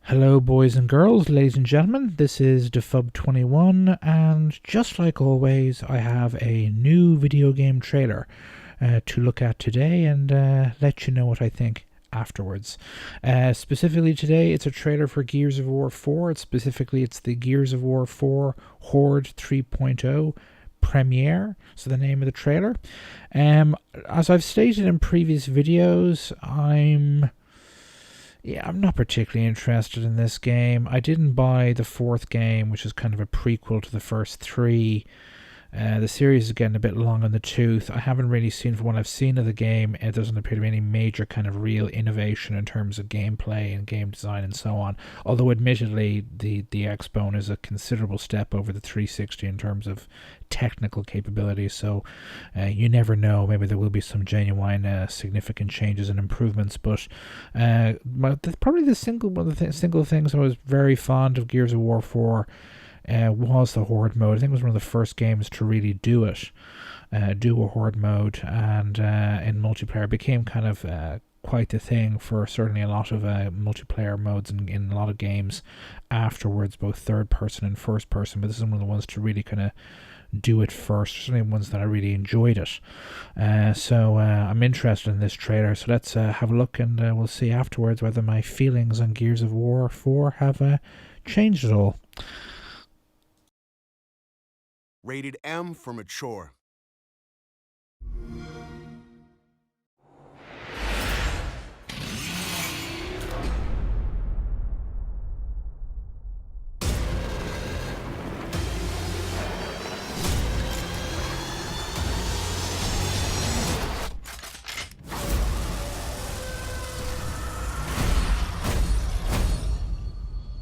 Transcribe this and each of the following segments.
Hello boys and girls, ladies and gentlemen, this is Defub21 and just like always I have a new video game trailer to look at today and let you know what I think afterwards. Specifically today it's a trailer for Gears of War 4, it's the Gears of War 4 Horde 3.0 premiere, so the name of the trailer. As I've stated in previous videos, I'm not particularly interested in this game. I didn't buy the fourth game, which is kind of a prequel to the first three. The series is getting a bit long in the tooth. I haven't really seen, from what I've seen of the game, it doesn't appear to be any major kind of real innovation in terms of gameplay and game design and so on. Although admittedly, the X-Bone is a considerable step over the 360 in terms of technical capabilities, so you never know, maybe there will be some genuine significant changes and improvements. But probably one of the single things I was very fond of Gears of War 4 was the Horde mode. I think it was one of the first games to really do it, do a Horde mode, and in multiplayer it became kind of quite the thing for certainly a lot of multiplayer modes in a lot of games afterwards, both third person and first person. But this is one of the ones to really kind of do it first, certainly ones that I really enjoyed it. So I'm interested in this trailer, so let's have a look, and we'll see afterwards whether my feelings on Gears of War 4 have changed at all. Rated M for mature.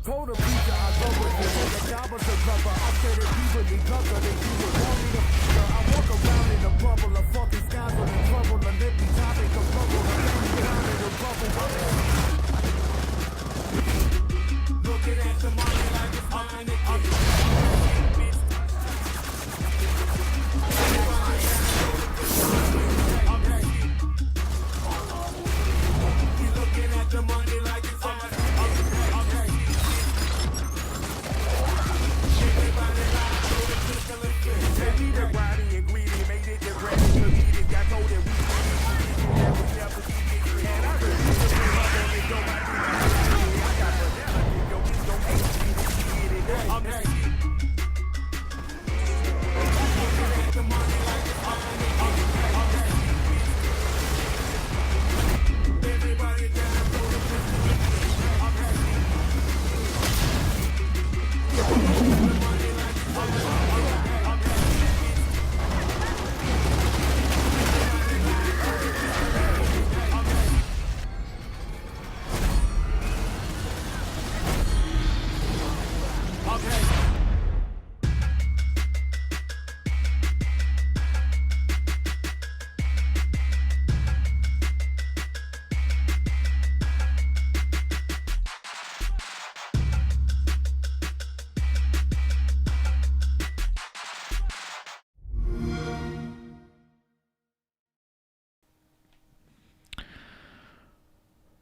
Told a preacher I go with it. The job was a cover. I said it evenly covered. If you would want me to I walk around in a bubble of fucking skies with a trouble. And if the topic of bubble, I let me down in a bubble. Looking at the money like it's mine. You looking at the money like it's mine.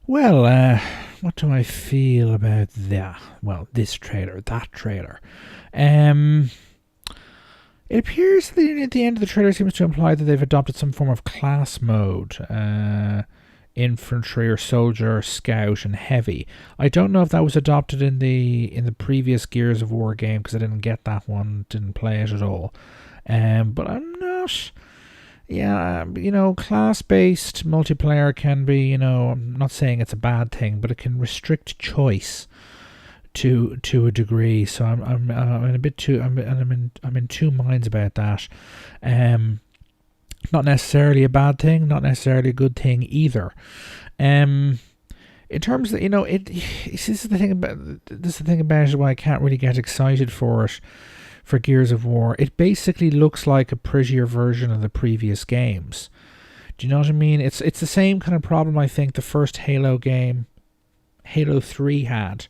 Well, what do I feel about that? Well, this trailer, that trailer. It appears that at the end of the trailer seems to imply that they've adopted some form of class mode. Infantry or soldier, scout, and heavy. I don't know if that was adopted in the previous Gears of War game, because I didn't get that one, didn't play it at all. But I'm not. Yeah, class-based multiplayer can be, I'm not saying it's a bad thing, but it can restrict choice to a degree. So I'm in a bit too, I'm in two minds about that. Not necessarily a bad thing, not necessarily a good thing either. In terms of, this is the thing about it, why I can't really get excited for it. For Gears of War, it basically looks like a prettier version of the previous games. Do you know what I mean? It's the same kind of problem I think the first Halo game, Halo 3, had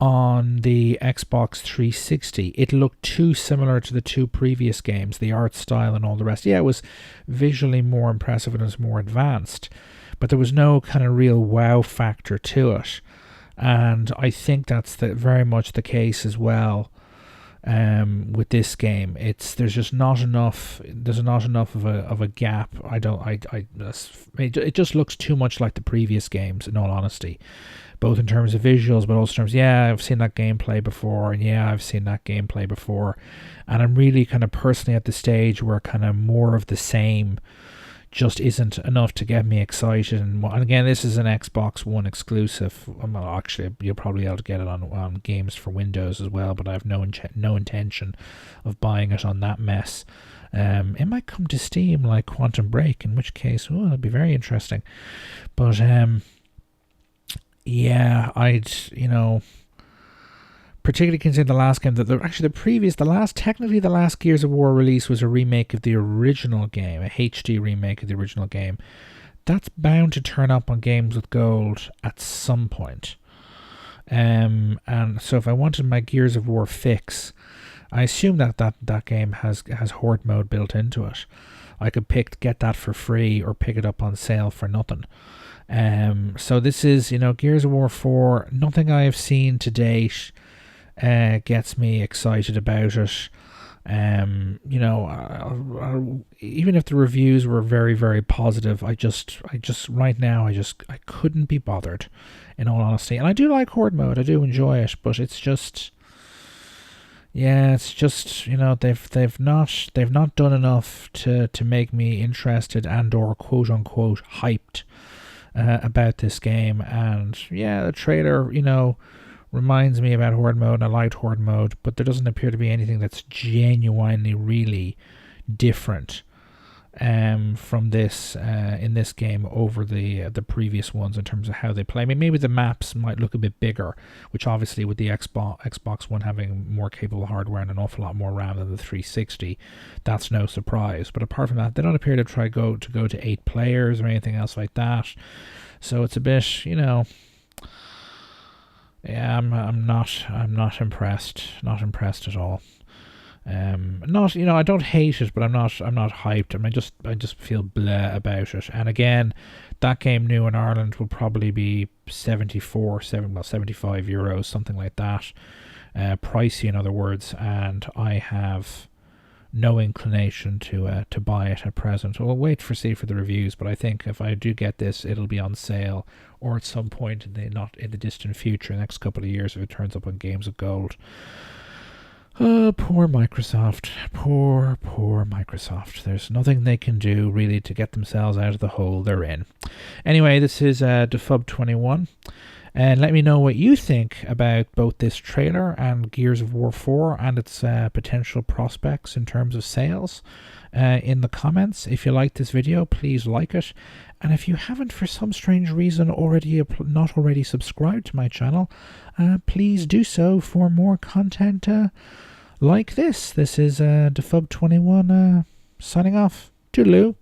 on the Xbox 360. It looked too similar to the two previous games, the art style and all the rest. Yeah, it was visually more impressive and it was more advanced, but there was no kind of real wow factor to it. and I think that's very much the case as well. With this game, there's just not enough. There's not enough of a gap. It just looks too much like the previous games, in all honesty, both in terms of visuals, but also in terms. Yeah, I've seen that gameplay before, and yeah, I've seen that gameplay before, and I'm really kind of personally at the stage where kind of more of the same just isn't enough to get me excited. And again, this is an Xbox One exclusive. Well, actually, you'll probably be able to get it on games for Windows as well, but I have no intention of buying it on that mess. It might come to Steam like Quantum Break, in which case, it'd be very interesting. But yeah, particularly considering the last game, technically the last Gears of War release was a remake of the original game, a HD remake of the original game. That's bound to turn up on Games with Gold at some point. And so if I wanted my Gears of War fix, I assume that game has Horde mode built into it. I could get that for free or pick it up on sale for nothing. So this is, Gears of War 4, nothing I have seen to date gets me excited about it. Even if the reviews were very, very positive, I just right now I couldn't be bothered, in all honesty. And I do like Horde mode, I do enjoy it, but it's just, they've not done enough to make me interested and or quote unquote hyped about this game. And yeah, the trailer, reminds me about Horde mode, and I liked Horde mode, but there doesn't appear to be anything that's genuinely really different from this in this game over the previous ones in terms of how they play. I mean, maybe the maps might look a bit bigger, which obviously with the Xbox One having more capable hardware and an awful lot more RAM than the 360, that's no surprise. But apart from that, they don't appear to go to 8 players or anything else like that. So it's a bit, yeah, I'm not impressed. Not impressed at all. I don't hate it, but I'm not hyped. I just feel bleh about it. And again, that game new in Ireland will probably be 75 euros, something like that. Pricey, in other words, and I have no inclination to buy it at present. We'll wait see for the reviews, but I think if I do get this, it'll be on sale or at some point not in the distant future, next couple of years, if it turns up on Games of Gold. Poor Microsoft. Poor Microsoft. There's nothing they can do really to get themselves out of the hole they're in. Anyway, this is Defub21. And let me know what you think about both this trailer and Gears of War 4 and its potential prospects in terms of sales in the comments. If you like this video, please like it. And if you haven't, for some strange reason, not already subscribed to my channel, please do so for more content like this. This is Defub21 signing off. Toodaloo.